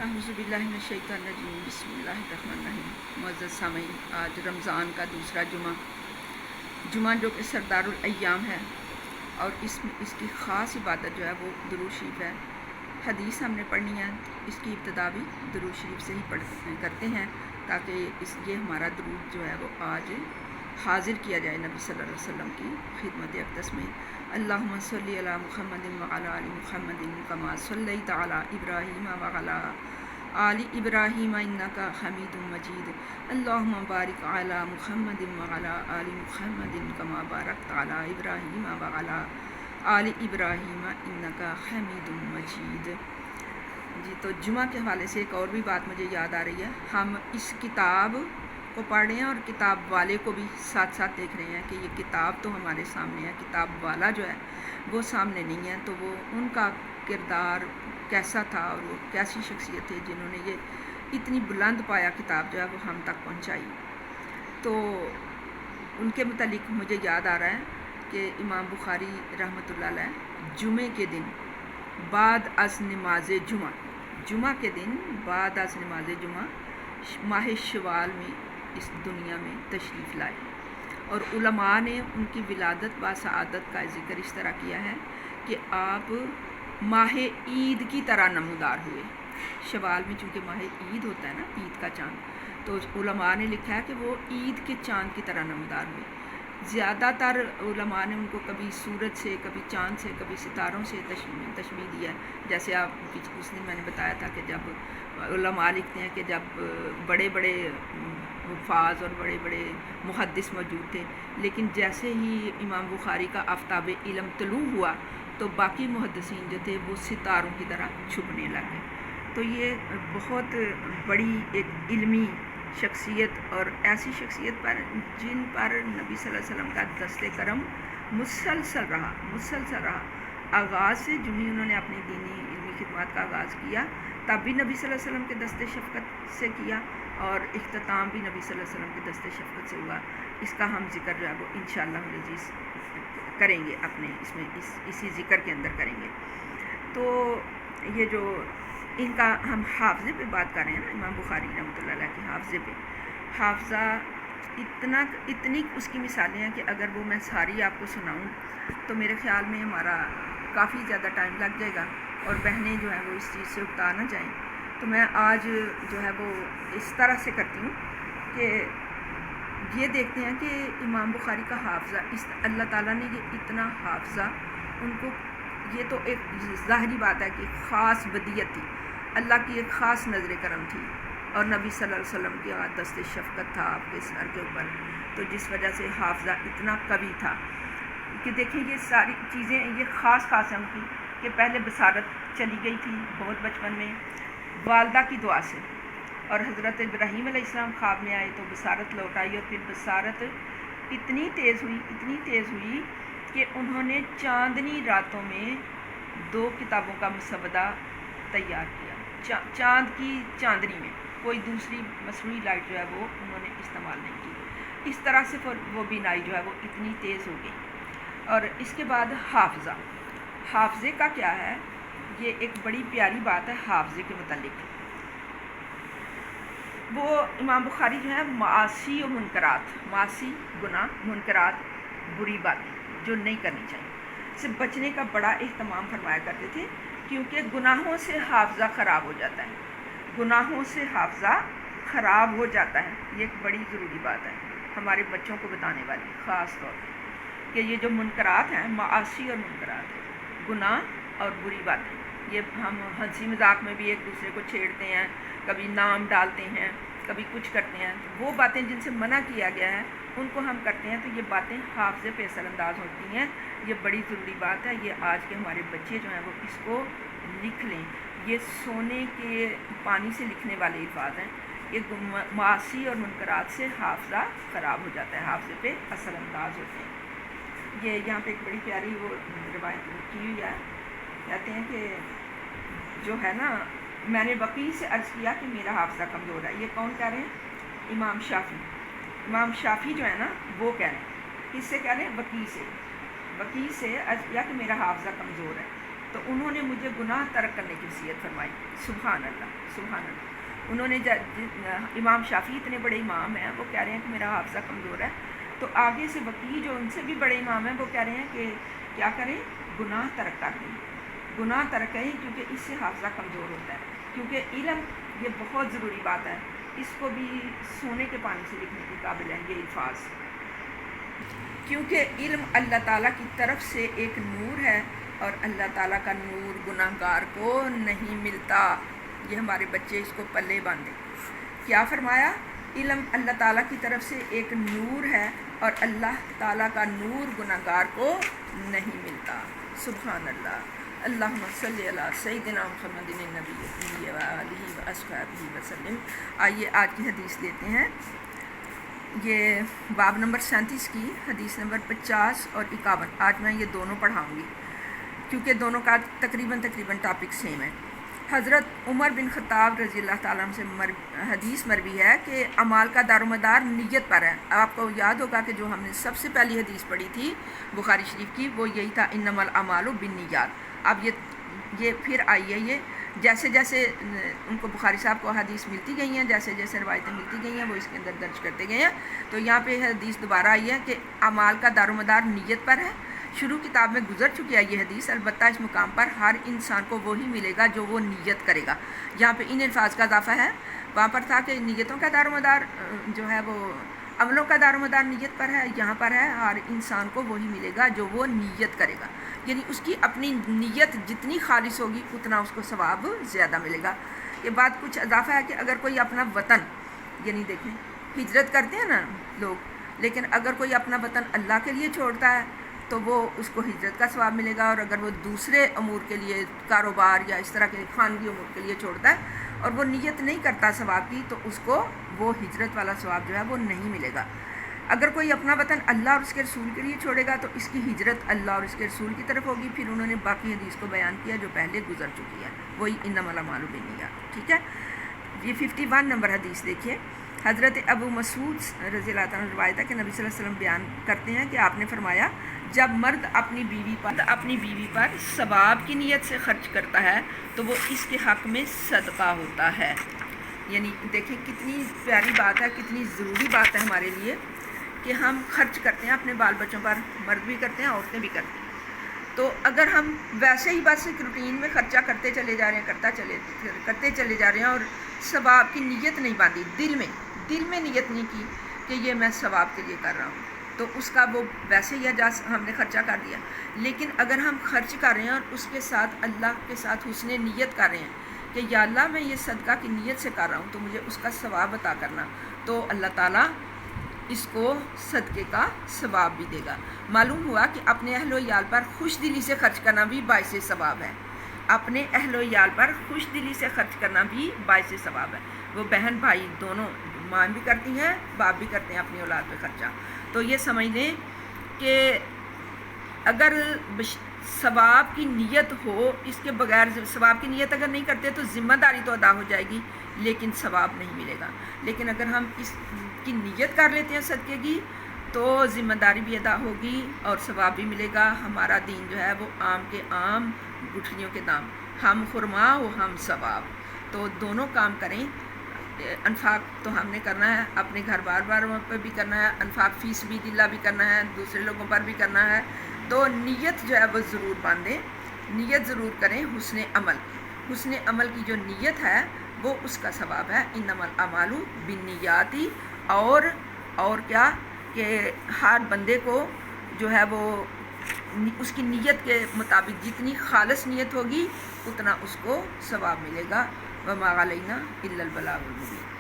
اعوذ باللہ من الشیطان الرجیم بسم اللہ الرحمن الرحیم۔ معزز سامعین، آج رمضان کا دوسرا جمعہ جو کہ سردار الایام ہے اور اس کی خاص عبادت جو ہے وہ درود شریف ہے۔ حدیث ہم نے پڑھنی ہے، اس کی ابتدا بھی درود شریف سے ہی کرتے ہیں تاکہ یہ ہمارا درود جو ہے وہ آج حاضر کیا جائے نبی صلی اللہ علیہ وسلم کی خدمت اقدس میں۔ اللہم صلی علی محمد وعلی آل محمد کما صلیت علی ابراہیم وعلی آل ابراہیم انک حمید مجید۔ اللہم بارک علی محمد وعلی آل محمد کما بارکت علی ابراہیم وعلی آل ابراہیم انک حمید مجید۔ جی، تو جمعہ کے حوالے سے ایک اور بھی بات مجھے یاد آ رہی ہے۔ ہم اس کتاب کو پڑھ رہے ہیں اور کتاب والے کو بھی ساتھ ساتھ دیکھ رہے ہیں کہ یہ کتاب تو ہمارے سامنے ہے، کتاب والا جو ہے وہ سامنے نہیں ہے، تو وہ ان کا کردار کیسا تھا اور وہ کیسی شخصیت تھے جنہوں نے یہ اتنی بلند پایا کتاب جو ہے وہ ہم تک پہنچائی۔ تو ان کے متعلق مجھے یاد آ رہا ہے کہ امام بخاری رحمۃ اللہ علیہ جمعے کے دن بعد از نماز جمعہ کے دن بعد از نماز جمعہ ماہ شوال میں اس دنیا میں تشریف لائے، اور علماء نے ان کی ولادت با سعادت کا ذکر اس طرح کیا ہے کہ آپ ماہ عید کی طرح نمودار ہوئے۔ شوال میں چونکہ ماہ عید ہوتا ہے نا، عید کا چاند، تو علماء نے لکھا ہے کہ وہ عید کے چاند کی طرح نمودار ہوئے۔ زیادہ تر علماء نے ان کو کبھی سورج سے، کبھی چاند سے، کبھی ستاروں سے تشبیہ دیا ہے۔ جیسے آپ اس دن میں نے بتایا تھا کہ جب علماء لکھتے ہیں کہ جب بڑے بڑے حفاظ اور بڑے بڑے محدث موجود تھے، لیکن جیسے ہی امام بخاری کا آفتاب علم طلوع ہوا تو باقی محدثین جو تھے وہ ستاروں کی طرح چھپنے لگے۔ تو یہ بہت بڑی ایک علمی شخصیت اور ایسی شخصیت پر جن پر نبی صلی اللہ علیہ وسلم کا دست کرم مسلسل رہا۔ آغاز سے جو ہی انہوں نے اپنی دینی علمی خدمات کا آغاز کیا تب بھی نبی صلی اللہ علیہ وسلم کے دست شفقت سے کیا، اور اختتام بھی نبی صلی اللہ علیہ وسلم کے دست شفقت سے ہوا۔ اس کا ہم ذکر جو ہے وہ انشاءاللہ العزیز کریں گے، اپنے اسی ذکر کے اندر کریں گے۔ تو یہ جو ان کا ہم حافظے پہ بات کر رہے ہیں نا، امام بخاری رحمۃ اللہ علیہ کے حافظے پہ، حافظہ اتنی اس کی مثالیں ہیں کہ اگر وہ میں ساری آپ کو سناؤں تو میرے خیال میں ہمارا کافی زیادہ ٹائم لگ جائے گا اور بہنیں جو ہیں وہ اس چیز سے اکتا نہ جائیں۔ تو میں آج جو ہے وہ اس طرح سے کرتی ہوں کہ یہ دیکھتے ہیں کہ امام بخاری کا حافظہ، اللہ تعالیٰ نے یہ اتنا حافظہ ان کو، یہ تو ایک ظاہری بات ہے کہ خاص بدیت تھی، اللہ کی ایک خاص نظر کرم تھی، اور نبی صلی اللہ علیہ وسلم کی دست شفقت تھا آپ کے سر کے اوپر، تو جس وجہ سے حافظہ اتنا قوی تھا کہ دیکھیں یہ ساری چیزیں یہ خاص ہیں ان کی، کہ پہلے بصارت چلی گئی تھی بہت بچپن میں والدہ کی دعا سے، اور حضرت ابراہیم علیہ السلام خواب میں آئے تو بصارت لوٹ آئی، اور پھر بصارت اتنی تیز ہوئی کہ انہوں نے چاندنی راتوں میں 2 کتابوں کا مسودہ تیار کیا، چاند کی چاندنی میں، کوئی دوسری مصنوعی لائٹ جو ہے وہ انہوں نے استعمال نہیں کی۔ اس طرح سے وہ بینائی جو ہے وہ اتنی تیز ہو گئی۔ اور اس کے بعد حافظے کا کیا ہے، یہ ایک بڑی پیاری بات ہے حافظے کے متعلق۔ وہ امام بخاری جو ہے معاصی و منکرات، معاصی گناہ، منکرات بری باتیں جو نہیں کرنی چاہیے سے بچنے کا بڑا اہتمام فرمایا کرتے تھے، کیونکہ گناہوں سے حافظہ خراب ہو جاتا ہے، گناہوں سے حافظہ خراب ہو جاتا ہے۔ یہ ایک بڑی ضروری بات ہے ہمارے بچوں کو بتانے والی، خاص طور پہ کہ یہ جو منکرات ہیں، معاصی اور منکرات ہیں، گناہ اور بری باتیں، یہ ہم ہنسی مذاق میں بھی ایک دوسرے کو چھیڑتے ہیں، کبھی نام ڈالتے ہیں، کبھی کچھ کرتے ہیں، وہ باتیں جن سے منع کیا گیا ہے ان کو ہم کرتے ہیں، تو یہ باتیں حافظے پہ اثر انداز ہوتی ہیں۔ یہ بڑی ضروری بات ہے، یہ آج کے ہمارے بچے جو ہیں وہ اس کو لکھ لیں، یہ سونے کے پانی سے لکھنے والے الفاظ ہیں۔ یہ معاصی اور منکرات سے حافظہ خراب ہو جاتا ہے، حافظے پہ اثر انداز ہوتے ہیں۔ یہ یہاں پہ ایک بڑی پیاری وہ روایت کی ہوئی ہے، کہتے ہیں کہ جو ہے نا، میں نے وکیع سے عرض کیا کہ میرا حافظہ کمزور ہے۔ یہ کون کہہ رہے ہیں؟ امام شافعی جو ہے نا وہ کہہ رہے ہیں، کس سے کہہ رہے ہیں؟ وکیع سے عرض کیا کہ میرا حافظہ کمزور ہے۔ تو انہوں نے مجھے گناہ ترک کرنے کی وصیت فرمائی۔ سبحان اللہ، سبحان اللہ۔ انہوں نے امام شافعی اتنے بڑے امام ہیں، وہ کہہ رہے ہیں کہ میرا حافظہ کمزور ہے، تو آگے سے وکیع جو ان سے بھی بڑے امام ہیں وہ کہہ رہے ہیں کہ کیا کریں، گناہ ترک کر دیں، گناہ ترک کریں، کیونکہ اس سے حافظہ کمزور ہوتا ہے۔ کیونکہ علم یہ بہت ضروری بات ہے، اس کو بھی سونے کے پانی سے لکھنے کے قابل ہیں یہ الفاظ، کیونکہ علم اللہ تعالیٰ کی طرف سے ایک نور ہے، اور اللہ تعالیٰ کا نور گناہ گار کو نہیں ملتا۔ یہ ہمارے بچے اس کو پلے باندھیں۔ کیا فرمایا؟ علم اللہ تعالیٰ کی طرف سے ایک نور ہے، اور اللہ تعالیٰ کا نور گناہ گار کو نہیں ملتا۔ سبحان اللہ۔ اللہم صلی علی سیدنا محمد النبی و آلہ و اصحابہ وسلم۔ آئیے آج کی حدیث لیتے ہیں، یہ باب نمبر 37 کی حدیث نمبر 50 اور 51۔ آج میں یہ دونوں پڑھاؤں گی کیونکہ دونوں کا تقریباً ٹاپک سیم ہے۔ حضرت عمر بن خطاب رضی اللہ تعالیٰ عنہ سے حدیث مروی ہے کہ اعمال کا دار و مدار نیت پر ہے۔ آپ کو یاد ہوگا کہ جو ہم نے سب سے پہلی حدیث پڑھی تھی بخاری شریف کی، وہ یہی تھا انما الاعمال بالنیات۔ اب یہ پھر آئی ہے، یہ جیسے جیسے ان کو بخاری صاحب کو حدیث ملتی گئی ہیں، جیسے جیسے روایتیں ملتی گئی ہیں، وہ اس کے اندر درج کرتے گئے ہیں۔ تو یہاں پہ حدیث دوبارہ آئی ہے کہ اعمال کا دار و مدار نیت پر ہے۔ شروع کتاب میں گزر چکی ہے یہ حدیث، البتہ اس مقام پر ہر انسان کو وہی ملے گا جو وہ نیت کرے گا۔ یہاں پہ ان الفاظ کا اضافہ ہے، وہاں پر تھا کہ نیتوں کا دار و مدار جو ہے وہ عملوں کا دار و مدار نیت پر ہے، یہاں پر ہے ہر انسان کو وہی ملے گا جو وہ نیت کرے گا، یعنی اس کی اپنی نیت جتنی خالص ہوگی اتنا اس کو ثواب زیادہ ملے گا۔ یہ بات کچھ اضافہ ہے کہ اگر کوئی اپنا وطن، یعنی دیکھیں ہجرت کرتے ہیں نا لوگ، لیکن اگر کوئی اپنا وطن اللہ کے لیے چھوڑتا ہے تو وہ اس کو ہجرت کا ثواب ملے گا، اور اگر وہ دوسرے امور کے لیے، کاروبار یا اس طرح کے خانگی امور کے لیے چھوڑتا ہے اور وہ نیت نہیں کرتا ثواب کی، تو اس کو وہ ہجرت والا ثواب جو ہے وہ نہیں ملے گا۔ اگر کوئی اپنا وطن اللہ اور اس کے رسول کے لیے چھوڑے گا تو اس کی ہجرت اللہ اور اس کے رسول کی طرف ہوگی۔ پھر انہوں نے باقی حدیث کو بیان کیا جو پہلے گزر چکی ہے، وہی انما الاعمال بالنیات، ٹھیک ہے۔ یہ 51 نمبر حدیث دیکھیے۔ حضرت ابو مسعود رضی اللہ تعالیٰ روایت ہے کہ نبی صلی اللہ علیہ وسلم بیان کرتے ہیں کہ آپ نے فرمایا، جب مرد اپنی بیوی پر ثواب کی نیت سے خرچ کرتا ہے تو وہ اس کے حق میں صدقہ ہوتا ہے۔ یعنی دیکھیں کتنی پیاری بات ہے، کتنی ضروری بات ہے ہمارے لیے کہ ہم خرچ کرتے ہیں اپنے بال بچوں پر، مرد بھی کرتے ہیں، عورتیں بھی کرتی ہیں۔ تو اگر ہم ویسے ہی بس ایک روٹین میں خرچہ کرتے چلے جا رہے ہیں، کرتے چلے جا رہے ہیں، اور ثواب کی نیت نہیں باندھی، دل میں نیت نہیں کی کہ یہ میں ثواب کے لیے کر رہا ہوں، تو اس کا وہ ویسے ہی ہم نے خرچہ کر دیا۔ لیکن اگر ہم خرچ کر رہے ہیں اور اس کے ساتھ اللہ کے ساتھ حسن نیت کر رہے ہیں کہ یا اللہ میں یہ صدقہ کی نیت سے کر رہا ہوں تو مجھے اس کا ثواب عطا کرنا، تو اللہ تعالیٰ اس کو صدقے کا ثواب بھی دے گا۔ معلوم ہوا کہ اپنے اہل و عیال پر خوش دلی سے خرچ کرنا بھی باعث ثواب ہے، اپنے اہل و عیال پر خوش دلی سے خرچ کرنا بھی باعث ثواب ہے۔ وہ بہن بھائی دونوں، ماں بھی کرتی ہیں، باپ بھی کرتے ہیں اپنی اولاد پہ خرچہ۔ تو یہ سمجھ لیں کہ اگر ثواب کی نیت ہو، اس کے بغیر ثواب کی نیت اگر نہیں کرتے تو ذمہ داری تو ادا ہو جائے گی لیکن ثواب نہیں ملے گا۔ لیکن اگر ہم اس کی نیت کر لیتے ہیں صدقے کی تو ذمہ داری بھی ادا ہوگی اور ثواب بھی ملے گا۔ ہمارا دین جو ہے وہ عام کے عام، گٹھلیوں کے دام، ہم خرما و ہم ثواب، تو دونوں کام کریں۔ انفاق تو ہم نے کرنا ہے، اپنے گھر بار پہ بھی کرنا ہے، انفاق فی سبیل اللہ بھی کرنا ہے، دوسرے لوگوں پر بھی کرنا ہے، تو نیت جو ہے وہ ضرور باندھیں، نیت ضرور کریں۔ حسن عمل کی جو نیت ہے وہ اس کا ثواب ہے۔ انما الاعمال بالنیات، اور کیا کہ ہر بندے کو جو ہے وہ اس کی نیت کے مطابق جتنی خالص نیت ہوگی اتنا اس کو ثواب ملے گا۔ وما علینا الا البلاغ المبین۔